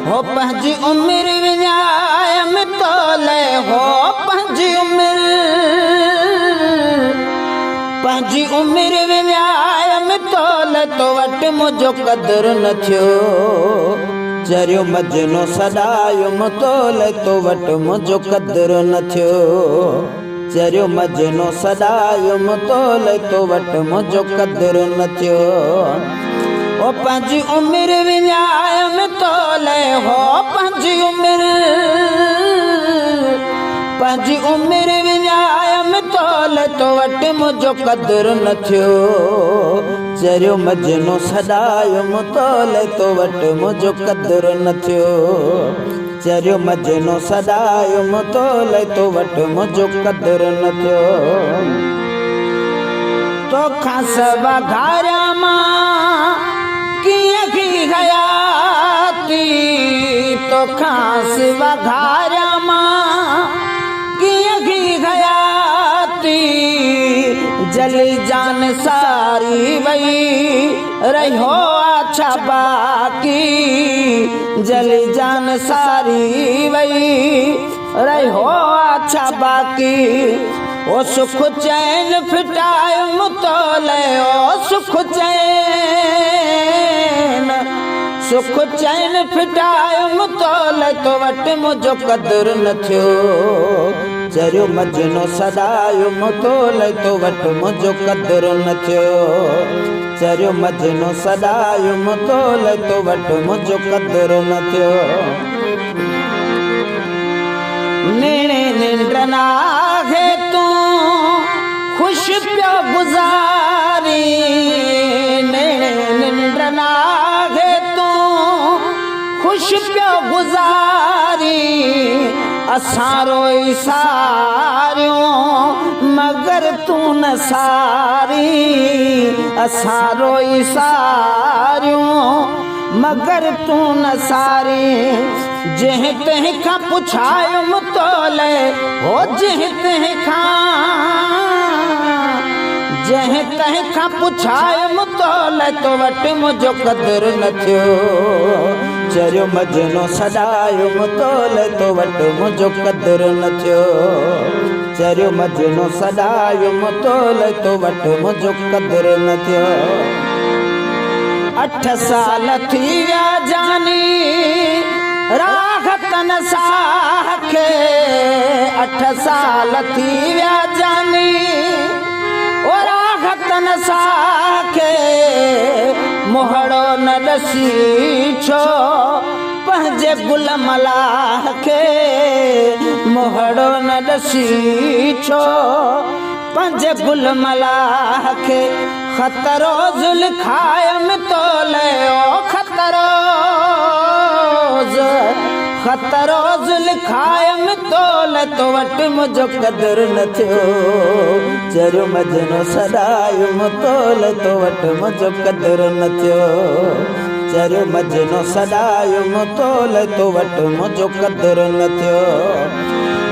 हो पंहिंजी उमिरि विञायम तोले हो पंहिंजी उमिरि विञायम तोले तो वटि मुंहिंजो क़दुरु न थियो चरियो मजनो सॾायुम तोले तो वटि मुंहिंजो क़दुरु न थियो चरियो मजनो सॾायुम तोले तो वटि मुंहिंजो क़दुरु न थियो ओ पंहिंजी उमिरि विञायम तोले हो पंहिंजी उमिरि विञायम तोले तो वटि मुंहिंजो क़दुरु न थियो चरियो मजनो सॾायुम तोले तो वटि मुंहिंजो क़दुरु न थियो चरियो मजनो सॾायुम तोले तो वटि मुंहिंजो क़दुरु न थियो तोखां सवा घारिया मां कीअं थी हयाती तोखां सवा घारिया मां कीअं थी हयाती जली जान सारी वई रहियो अच्छा बाकी जली जान सारी वई रहियो अच्छा बाकी ओ सुख चैन फिटायुम तोले ओ सुख चैन फिटायुम तोले तो वटि मुंहिंजो क़दुरु न थियो चरियो मजनो सॾायुम तोले तो वटि मुंहिंजो क़दुरु न थियो चरियो मजनो सॾायुम तोले तो वटि मुंहिंजो क़दुरु न थियो नेणे निंड नाहे तूं ख़ुशि पियो गुज़ारी नेणे निंड नाहे तूं ख़ुशि पियो गुज़ारी असां रोई सारियूं मगर तूं न सारी असां रोई सारियूं मगर तूं न सारी जंहिं तंहिं खां पुछायुम तोले हो जंहिं तंहिं खां पुछायुम तोले तो वटि मुंहिंजो क़दुरु न थियो चरियो मजनो सॾायुम तोले तो वटि मुंहिंजो क़दुरु न थियो चरियो मजनो सॾायुम तोले तो वटि मुंहिंजो क़दुरु न थियो 8 साल थी विया जानी राहतन साखे 8 साल थी विया जानी ओ राहतन साखे मोहड़ो न ॾसी छो पंहिंजे गुल मलाह खे मोहड़ो न ॾसी छो पंहिंजे गुल मलाह खे ख़तरो ज़ुल्खायम तोले ओ ख़तरो ज़ुल्खायम तोले तो वटि मुंहिंजो क़दुरु न थियो चरियो मजनो सॾायुम तोले तो वटि मुंहिंजो क़दुरु न थियो चरियो मजनो सॾायुम तोले तो वटि मुंहिंजो क़दुरु न थियो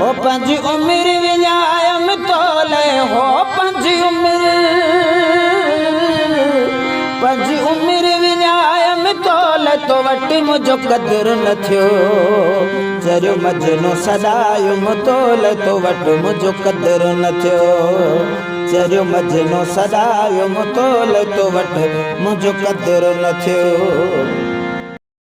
ओ पंहिंजी उमिरि विञायम तोले हो पंहिंजी उमिरि विञायम तोले तो वटि मुंहिंजो क़दुरु न थियो चरियो मजनो सॾायुम तोले तो वटि मुंहिंजो क़दुरु न थियो चरियो मजनो सॾायुम तोले तो वटि मुंहिंजो क़दुरु न थियो